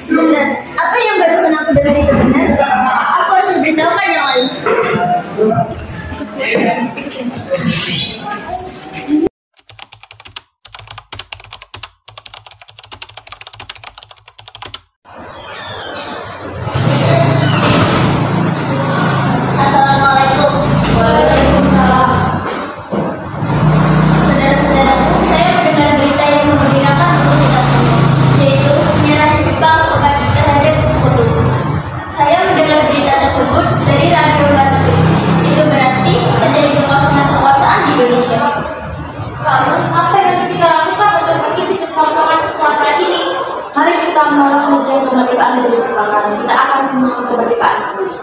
Sebentar, apa yang barusan aku dengar itu benar? Aku harus memberitahukan yang lain. Assalamualaikum. Waalaikumsalam. Saudara-saudaraku, saya mendengar berita yang mengembirakan untuk kita semua, yaitu penyerahan Jepang terhadap Sekutu. Saya mendengar berita tersebut dari Radio Batu. Itu berarti terjadi kekosongan kekuasaan di Indonesia. Lalu, apa yang harus kita lakukan untuk mengisi kekosongan kekuasaan ini? Mari kita menolak kemudian kemerdekaan dari Jepang, karena kita akan mengusung kemerdekaan sendiri.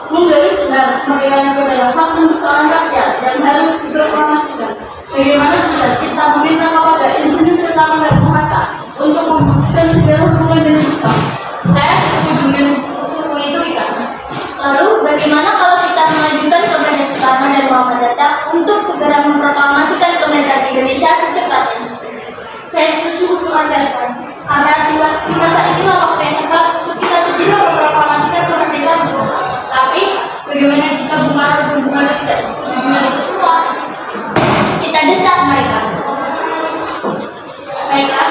Dari sudah kemerdekaan adalah hak untuk seorang rakyat dan harus diproklamasikan. Bagaimana jika kita meminta kepada Insinyur Soekarno dan Bung Hatta untuk memutuskan segala hubungan dengan Jepang? Saya setuju dengan usul itu, Ika. Lalu bagaimana kalau kita mengajukan kepada Soekarno dan Muhammad Hatta untuk segera memproklamasikan kemerdekaan Indonesia secepatnya? Saya setuju usulan kalian, karena di masa inilah waktu yang tepat untuk kita segera memproklamasikan kemerdekaan. Tapi bagaimana jika Bung Karno dan Bung Hatta tidak setuju dengan itu semua? Kita desak mereka. Baiklah,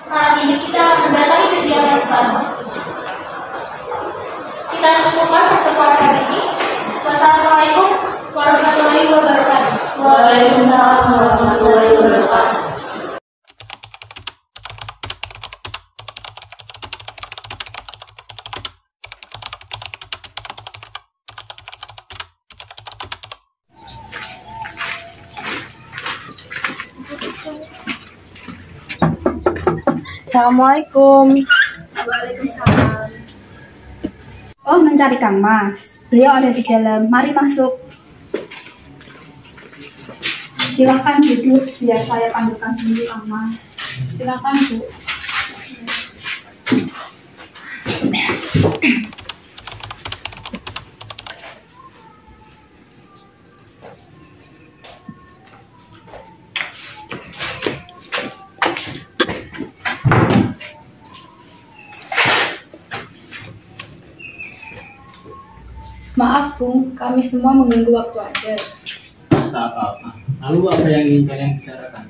malam ini kita akan mendatangi kediaman Soekarno. Kita cukupkan pertemuan kali ini. Wassalamualaikum warahmatullahi wabarakatuh. Waalaikumsalam warahmatullahi wabarakatuh. Assalamualaikum. Waalaikumsalam. Oh, mencari Kang Mas. Beliau ada di dalam. Mari masuk. Silahkan duduk, biar saya panggilkan dulu Kang Mas. Silahkan, Bu. Maaf, Bung, kami semua mengganggu waktu Anda. Tak apa-apa. Lalu apa yang ingin kalian bicarakan?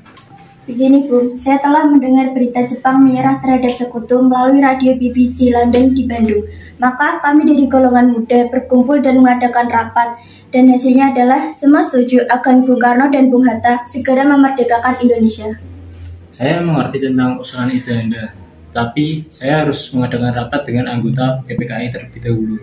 Begini, Bung, saya telah mendengar berita Jepang menyerah terhadap Sekutu melalui radio BBC London di Bandung. Maka kami dari golongan muda berkumpul dan mengadakan rapat. Dan hasilnya adalah semua setuju agar Bung Karno dan Bung Hatta segera memerdekakan Indonesia. Saya mengerti tentang usulan itu Anda, tapi saya harus mengadakan rapat dengan anggota PPKI terlebih dahulu.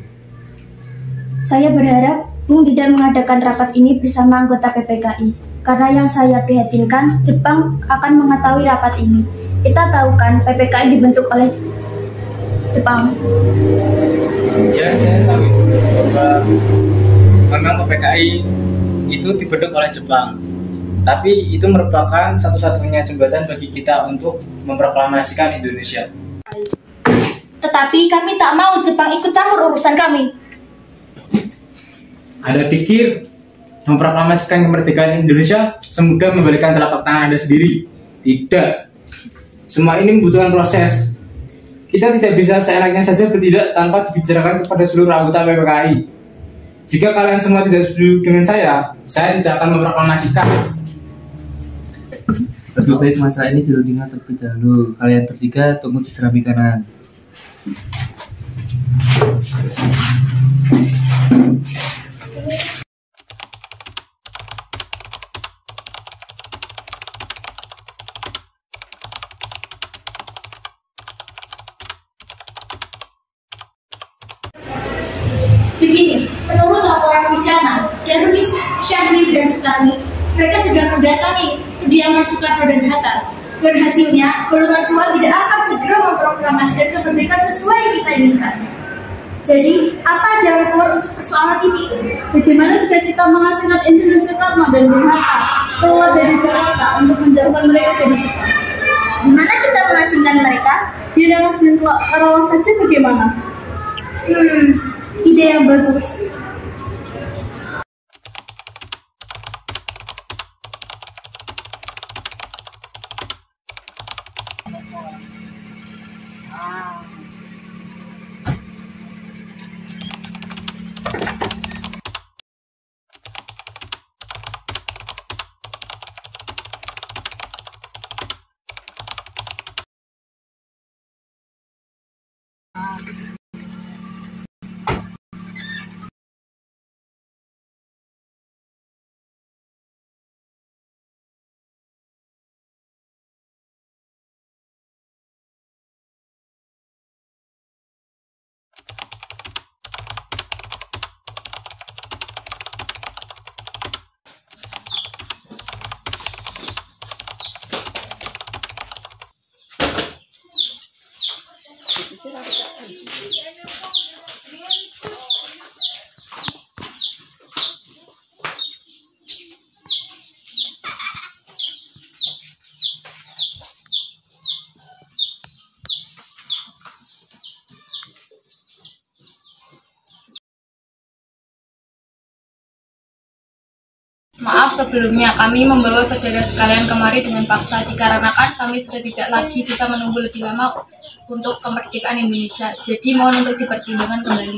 Saya berharap Bung tidak mengadakan rapat ini bersama anggota PPKI, karena yang saya prihatinkan, Jepang akan mengetahui rapat ini. Kita tahu kan, PPKI dibentuk oleh Jepang. Ya, saya tahu itu, memang PPKI itu dibentuk oleh Jepang. Tapi itu merupakan satu-satunya jembatan bagi kita untuk memproklamasikan Indonesia. Tetapi kami tak mau Jepang ikut campur urusan kami. Anda pikir memproklamasikan kemerdekaan Indonesia semudah membalikkan telapak tangan Anda sendiri? Tidak. Semua ini membutuhkan proses. Kita tidak bisa seenaknya saja bertindak tanpa dibicarakan kepada seluruh anggota PPKI. Jika kalian semua tidak setuju dengan saya tidak akan memproklamasikan. Lebih baik masalah ini dirundingkan terlebih dahulu. Kalian bertiga tunggu di serambi kanan. Begini, menurut laporan bencana, Darwis, Syahrir, dan Sukarni, Mereka sudah mendatangi kediaman Soekarno dan Hatta. Dan hasilnya, golongan tua tidak akan segera memproklamasikan kemerdekaan sesuai yang kita inginkan. Jadi, apa jalan keluar untuk persoalan ini? Bagaimana jika kita menghasilkan Insinyur Soekarno dan Bung Hatta keluar dari Jakarta untuk menjauhkan mereka dari Jepang? Di mana kita mengasingkan mereka? Di Rengas dan Karawang saja bagaimana? Ide yang bagus. Maaf sebelumnya, kami membawa saudara sekalian kemari dengan paksa dikarenakan kami sudah tidak lagi bisa menunggu lebih lama untuk kemerdekaan Indonesia. Jadi mohon untuk dipertimbangkan kembali.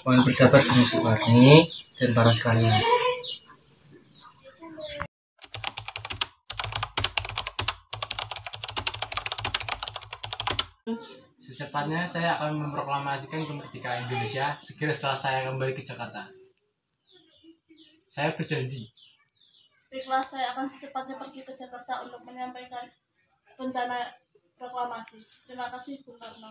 Mohon bersabar dengan Suparni dan para sekalian. Secepatnya saya akan memproklamasikan kemerdekaan Indonesia segera setelah saya kembali ke Jakarta. Saya berjanji. Baiklah, saya akan secepatnya pergi ke Jakarta untuk menyampaikan rencana proklamasi. Terima kasih, Bung Karno.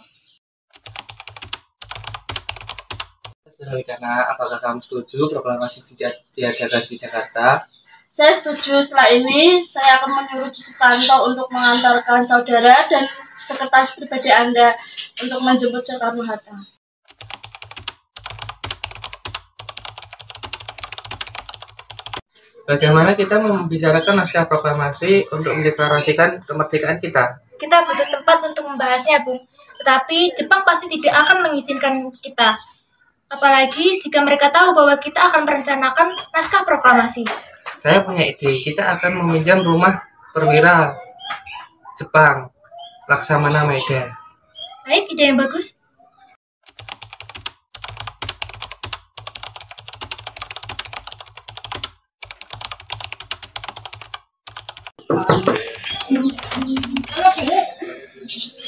Saudara Wicana, apakah kamu setuju proklamasi diadakan di Jakarta? Saya setuju. Setelah ini, saya akan menyuruh Supanto untuk mengantarkan saudara dan sekretaris pribadi Anda untuk menjemput Soekarno-Hatta. Bagaimana kita membicarakan naskah proklamasi untuk mendeklarasikan kemerdekaan kita? Kita butuh tempat untuk membahasnya, Bung. Tetapi Jepang pasti tidak akan mengizinkan kita. Apalagi jika mereka tahu bahwa kita akan merencanakan naskah proklamasi. Saya punya ide, kita akan meminjam rumah perwira Jepang, Laksamana Maeda. Baik, ide yang bagus.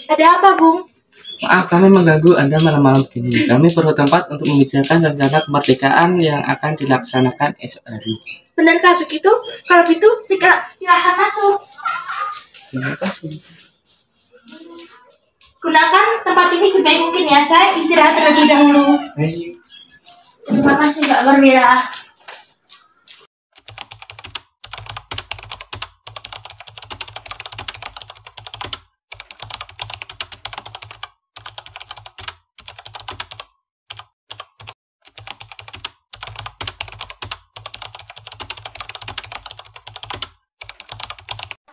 Ada apa, Bung? Maaf, kami mengganggu Anda malam-malam begini. Kami perlu tempat untuk membicarakan rencana kemerdekaan yang akan dilaksanakan esok hari. Benarkah begitu? Kalau gitu, silakan masuk. Terima kasih. Gunakan tempat ini sebaik mungkin ya. Saya istirahat terlebih dahulu. Baik. Terima kasih, Mbak Perwira.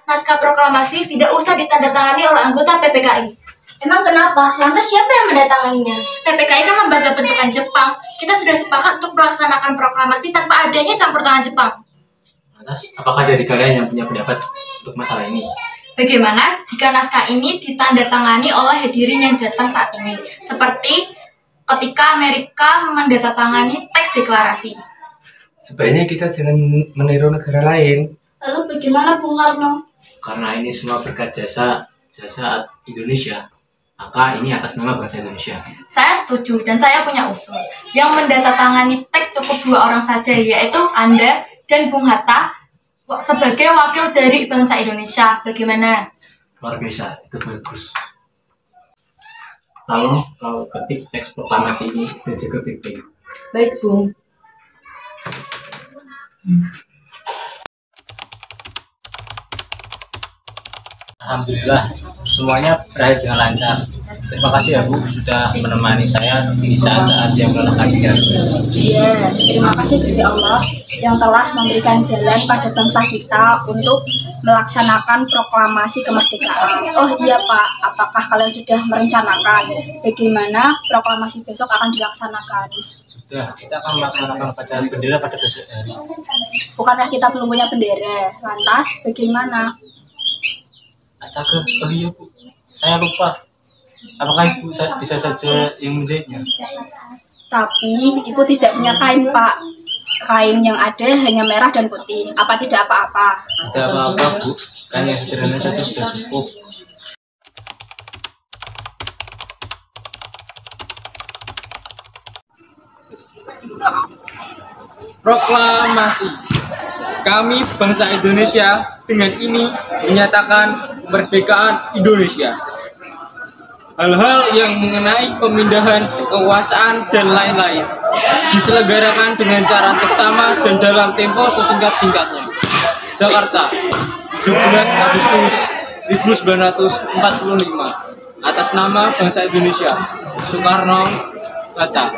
Naskah proklamasi tidak usah ditandatangani oleh anggota PPKI. Emang kenapa? Lantas siapa yang mendatanganinya? PPKI kan lembaga bentukan Jepang. Kita sudah sepakat untuk melaksanakan proklamasi tanpa adanya campur tangan Jepang. Lantas, apakah dari kalian yang punya pendapat untuk masalah ini? Bagaimana jika naskah ini ditandatangani oleh hadirin yang datang saat ini? Seperti ketika Amerika menandatangani teks deklarasi. Sebaiknya kita jangan meniru negara lain. Lalu bagaimana, Bung Karno? Karena ini semua berkat jasa Indonesia, maka ini atas nama bangsa Indonesia. Saya setuju dan saya punya usul. Yang mendatangani teks cukup 2 orang saja, yaitu Anda dan Bung Hatta sebagai wakil dari bangsa Indonesia. Bagaimana? Luar biasa, itu bagus. Lalu kau ketik teks proklamasi ini dan juga baik-baik. Baik, Bung. Alhamdulillah, semuanya berakhir dengan lancar. Terima kasih ya Bu sudah menemani saya di saat-saat yang melelahkan pikiran. Iya, terima kasih Gusti Allah yang telah memberikan jalan pada bangsa kita untuk melaksanakan proklamasi kemerdekaan. Oh iya Pak, apakah kalian sudah merencanakan bagaimana proklamasi besok akan dilaksanakan? Sudah, kita akan melaksanakan upacara bendera pada besok hari. Bukankah kita belum punya bendera? Lantas bagaimana? Astaga, oh iya Bu, saya lupa. Apakah Ibu bisa saja yang menjahitnya? Tapi Ibu tidak punya kain Pak. Kain yang ada hanya merah dan putih. Apa tidak apa-apa? Tidak apa-apa Bu, kan yang sederhana saja sudah cukup. Proklamasi. Kami bangsa Indonesia dengan ini menyatakan kemerdekaan Indonesia. Hal-hal yang mengenai pemindahan kekuasaan dan lain-lain diselenggarakan dengan cara seksama dan dalam tempo sesingkat-singkatnya. Jakarta, 17 Agustus 1945. Atas nama bangsa Indonesia, Soekarno, Hatta.